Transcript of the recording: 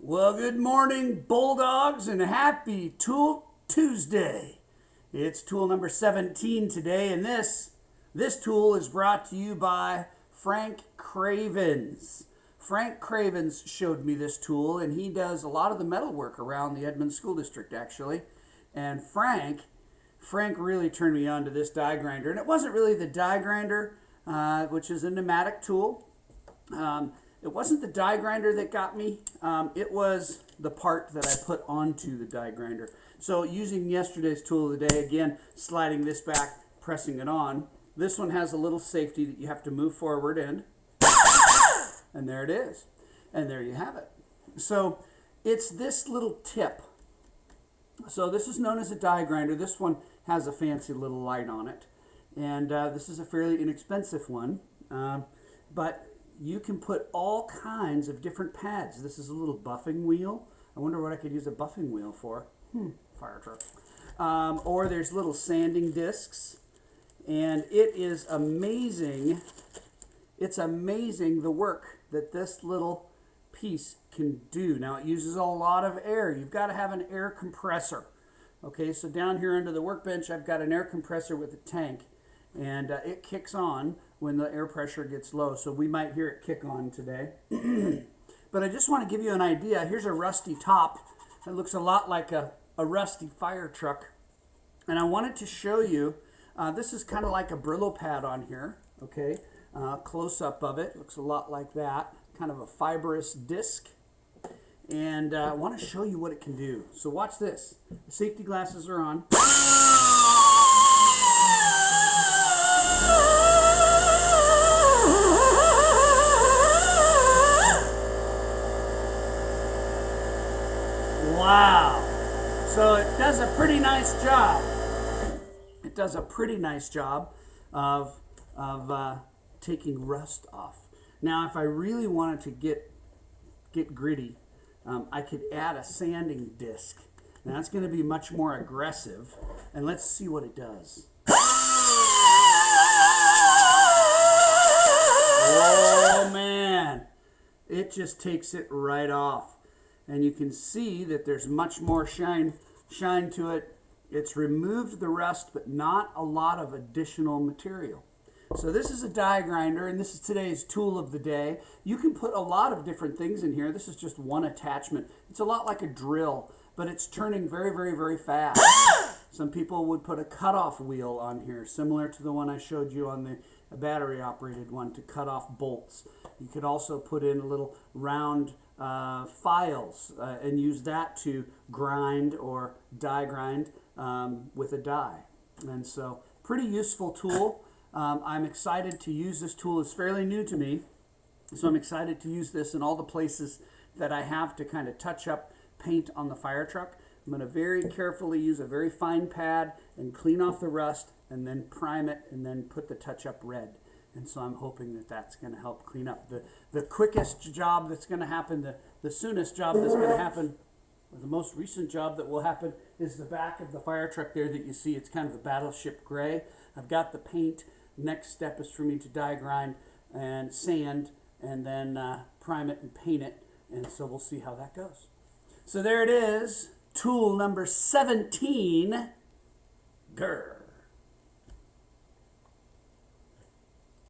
Well, good morning, Bulldogs, and happy Tool Tuesday. It's tool number 17 today, and this tool is brought to you by Frank Cravens. Frank Cravens showed me this tool, and he does a lot of the metal work around the Edmonds School District, actually. And Frank really turned me on to this die grinder, and it wasn't really the die grinder, which is a pneumatic tool. It wasn't the die grinder that got me. It was the part that I put onto the die grinder. So using yesterday's tool of the day, again, sliding this back, pressing it on. This one has a little safety that you have to move forward and there it is. And there you have it. So it's this little tip. So this is known as a die grinder. This one has a fancy little light on it. And this is a fairly inexpensive one. But you can put all kinds of different pads. This is a little buffing wheel. I wonder what I could use a buffing wheel for. Fire truck. Or there's little sanding discs. And it is amazing. It's amazing the work that this little piece can do. Now it uses a lot of air. You've got to have an air compressor. Okay, so down here under the workbench I've got an air compressor with a tank. And it kicks on when the air pressure gets low. So we might hear it kick on today. But I just want to give you an idea. Here's a rusty top. It looks a lot like a rusty fire truck. And I wanted to show you, this is kind of like a Brillo pad on here. Okay, close-up of it. Looks a lot like that. Kind of a fibrous disc. And I want to show you what it can do. So watch this. The safety glasses are on. Wow. So it does a pretty nice job. It does a pretty nice job of taking rust off. Now, if I really wanted to get gritty, I could add a sanding disc. Now, that's going to be much more aggressive. And let's see what it does. Oh, man. It just takes it right off. And you can see that there's much more shine to it. It's removed the rust, but not a lot of additional material. So this is a die grinder, and this is today's tool of the day. You can put a lot of different things in here. This is just one attachment. It's a lot like a drill, but it's turning very, very, very fast. Some people would put a cutoff wheel on here, similar to the one I showed you on the battery-operated one to cut off bolts. You could also put in a little round files and use that to grind or die grind with a die. And so pretty useful tool. I'm excited to use this tool. It's fairly new to me, so I'm excited to use this in all the places that I have to kind of touch up paint on the fire truck. I'm going to very carefully use a very fine pad and clean off the rust and then prime it and then put the touch-up red. And so I'm hoping that that's going to help clean up. The quickest job that's going to happen, the soonest job that's going to happen, or the most recent job that will happen is the back of the fire truck there that you see. It's kind of a battleship gray. I've got the paint. Next step is for me to die grind and sand and then prime it and paint it. And so we'll see how that goes. So there it is. Tool number 17. Grr.